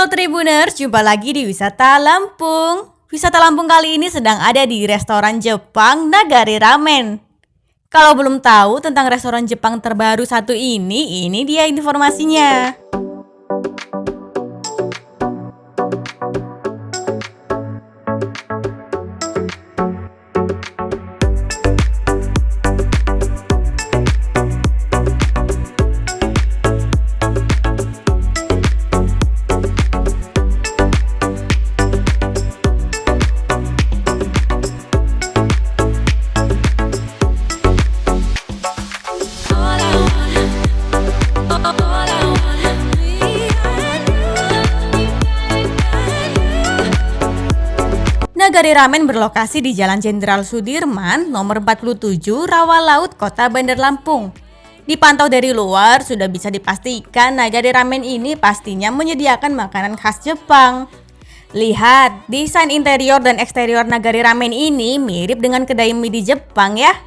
Halo Tribuners, jumpa lagi di Wisata Lampung. Wisata Lampung kali ini sedang ada di restoran Jepang Nagari Ramen. Kalau belum tahu tentang restoran Jepang terbaru satu ini dia informasinya. Nagari Ramen berlokasi di Jalan Jenderal Sudirman, nomor 47, Rawa Laut, Kota Bandar Lampung. Dipantau dari luar, sudah bisa dipastikan Nagari Ramen ini pastinya menyediakan makanan khas Jepang. Lihat, desain interior dan eksterior Nagari Ramen ini mirip dengan kedai mie di Jepang ya.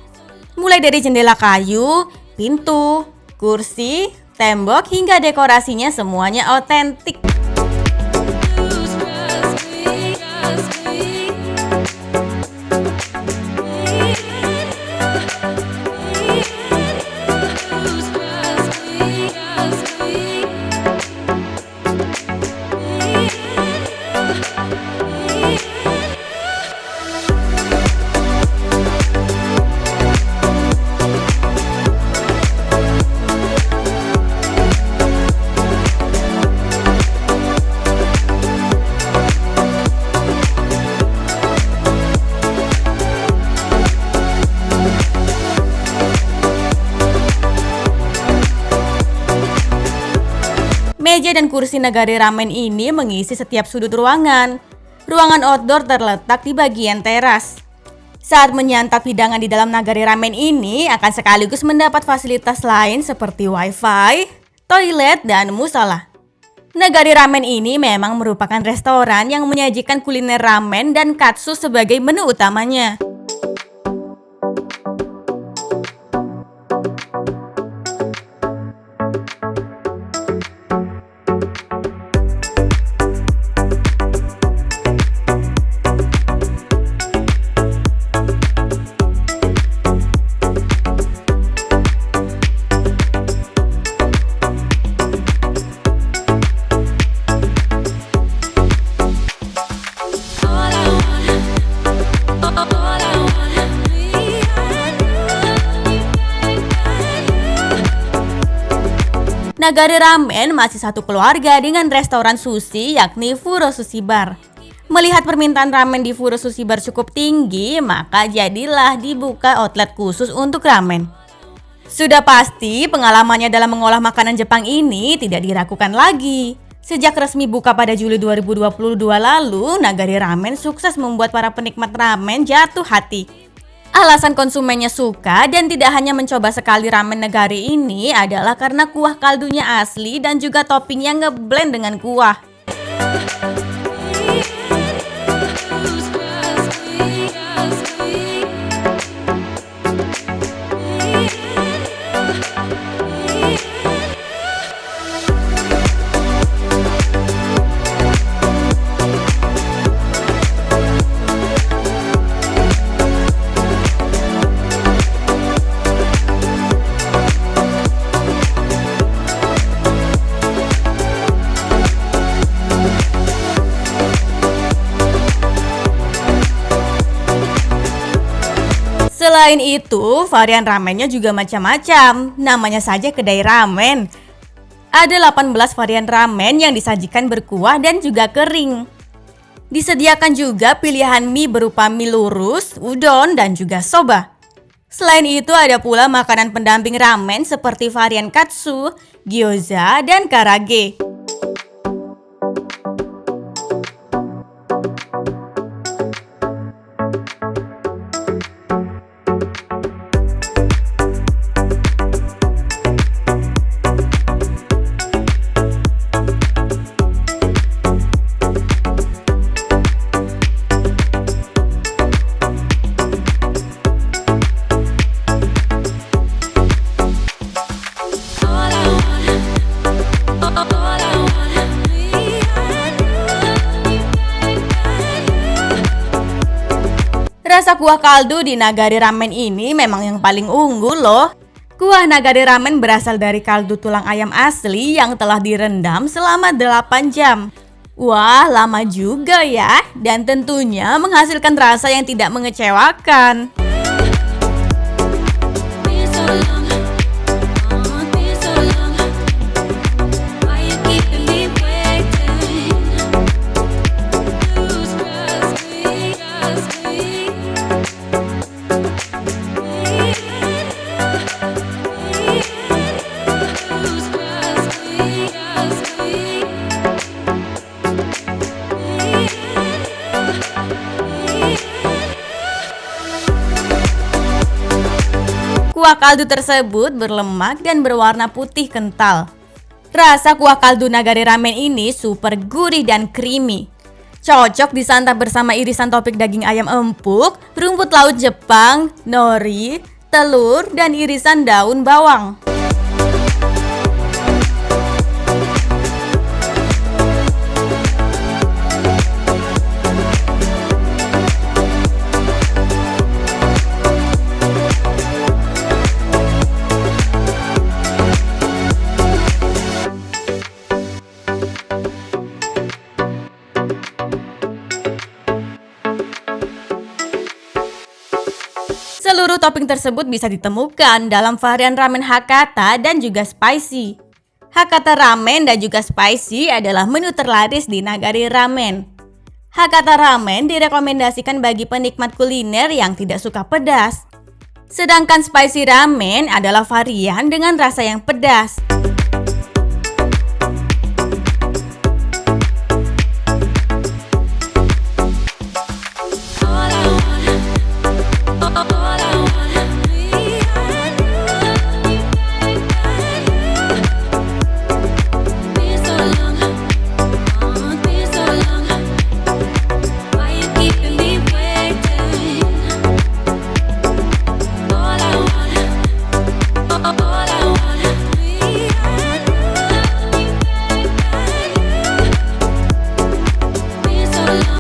Mulai dari jendela kayu, pintu, kursi, tembok, hingga dekorasinya semuanya otentik. Meja dan kursi Nagari Ramen ini mengisi setiap sudut ruangan. Ruangan outdoor terletak di bagian teras. Saat menyantap hidangan di dalam Nagari Ramen ini akan sekaligus mendapat fasilitas lain seperti wifi, toilet, dan musola. Nagari Ramen ini memang merupakan restoran yang menyajikan kuliner ramen dan katsu sebagai menu utamanya. Nagari Ramen masih satu keluarga dengan restoran sushi yakni Furo Sushi Bar. Melihat permintaan ramen di Furo Sushi Bar cukup tinggi, maka jadilah dibuka outlet khusus untuk ramen. Sudah pasti pengalamannya dalam mengolah makanan Jepang ini tidak diragukan lagi. Sejak resmi buka pada Juli 2022 lalu, Nagari Ramen sukses membuat para penikmat ramen jatuh hati. Alasan konsumennya suka dan tidak hanya mencoba sekali ramen Nagari ini adalah karena kuah kaldunya asli dan juga toppingnya ngeblend dengan kuah. Selain itu, varian ramennya juga macam-macam. Namanya saja kedai ramen. Ada 18 varian ramen yang disajikan berkuah dan juga kering. Disediakan juga pilihan mie berupa mie lurus, udon, dan juga soba. Selain itu ada pula makanan pendamping ramen seperti varian katsu, gyoza, dan karage. all I Rasa kuah kaldu di Nagari Ramen ini memang yang paling unggul loh. Kuah Nagari Ramen berasal dari kaldu tulang ayam asli yang telah direndam selama 8 jam. Wah, lama juga ya, dan tentunya menghasilkan rasa yang tidak mengecewakan. Kuah kaldu tersebut berlemak dan berwarna putih kental. Rasa kuah kaldu Nagari Ramen ini super gurih dan creamy. Cocok disantap bersama irisan topik daging ayam empuk, rumput laut Jepang, nori, telur, dan irisan daun bawang. Seluruh topping tersebut bisa ditemukan dalam varian ramen Hakata dan juga spicy. Hakata Ramen dan juga spicy adalah menu terlaris di Nagari Ramen. Hakata Ramen direkomendasikan bagi penikmat kuliner yang tidak suka pedas. Sedangkan spicy ramen adalah varian dengan rasa yang pedas.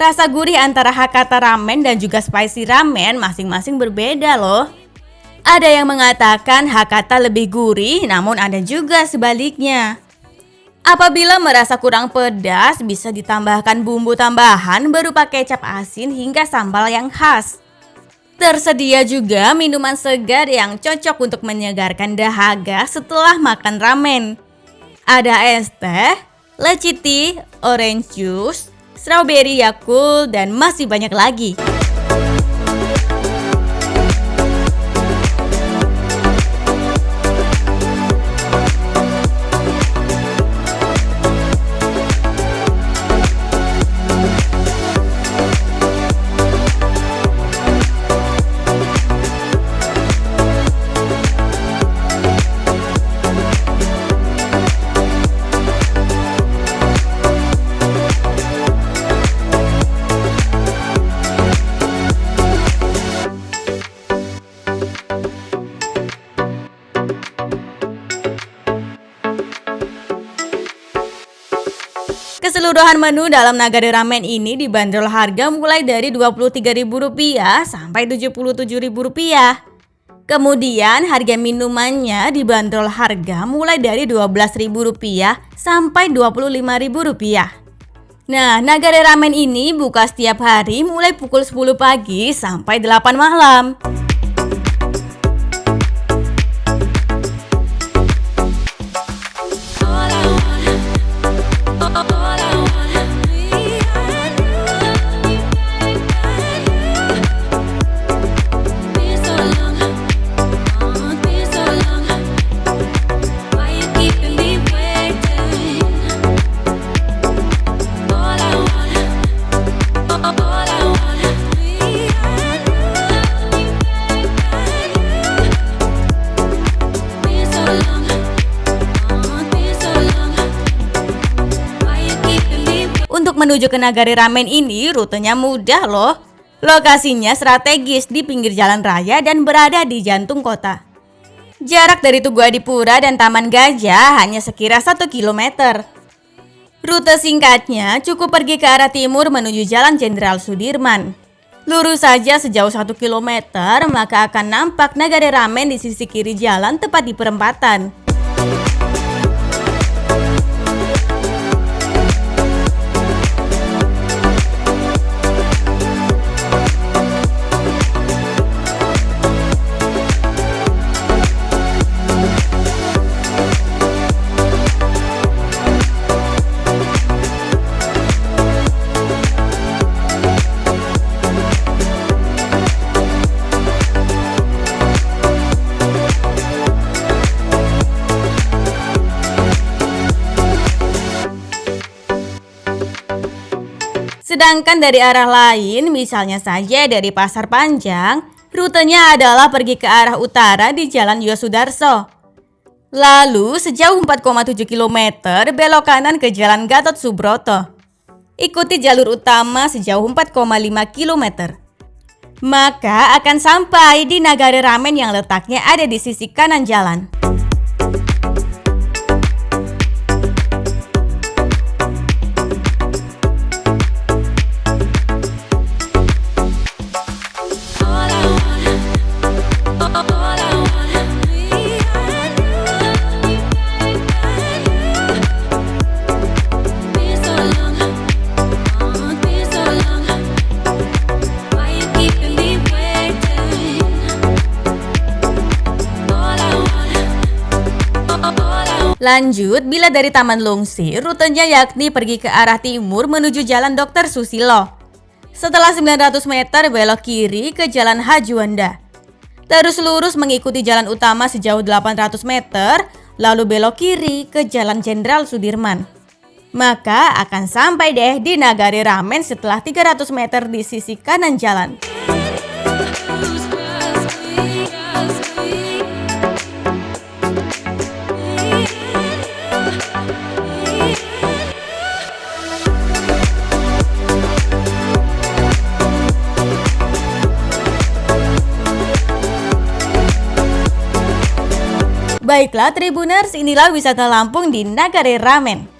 Rasa gurih antara Hakata Ramen dan juga spicy ramen masing-masing berbeda loh. Ada yang mengatakan Hakata lebih gurih, namun ada juga sebaliknya. Apabila merasa kurang pedas, bisa ditambahkan bumbu tambahan berupa kecap asin hingga sambal yang khas. Tersedia juga minuman segar yang cocok untuk menyegarkan dahaga setelah makan ramen. Ada es teh, leci tea, orange juice, strawberry Yakult, dan masih banyak lagi. Keseluruhan menu dalam Nagari Ramen ini dibanderol harga mulai dari Rp23.000 sampai Rp77.000. Kemudian harga minumannya dibanderol harga mulai dari Rp12.000 sampai Rp25.000. Nah, Nagari Ramen ini buka setiap hari mulai pukul 10 pagi sampai 8 malam. Untuk menuju ke Nagari Ramen ini rutenya mudah loh. Lokasinya strategis di pinggir jalan raya dan berada di jantung kota. Jarak dari Tugu Adipura dan Taman Gajah hanya sekira 1 km. Rute singkatnya cukup pergi ke arah timur menuju Jalan Jenderal Sudirman. Lurus saja sejauh 1 kilometer, maka akan nampak Nagare Ramen di sisi kiri jalan tepat di perempatan. Sedangkan dari arah lain, misalnya saja dari Pasar Panjang, rutenya adalah pergi ke arah utara di Jalan Yosudarso. Lalu sejauh 4,7 km belok kanan ke Jalan Gatot Subroto. Ikuti jalur utama sejauh 4,5 km. Maka akan sampai di Nagare Ramen yang letaknya ada di sisi kanan jalan. Lanjut, bila dari Taman Lungsi, rutenya yakni pergi ke arah timur menuju Jalan Dr. Susilo. Setelah 900 meter belok kiri ke Jalan Hajuanda. Terus lurus mengikuti jalan utama sejauh 800 meter, lalu belok kiri ke Jalan Jenderal Sudirman. Maka akan sampai deh di Nagare Ramen setelah 300 meter di sisi kanan jalan. Baiklah Tribuners, inilah wisata Lampung di Nagare Ramen.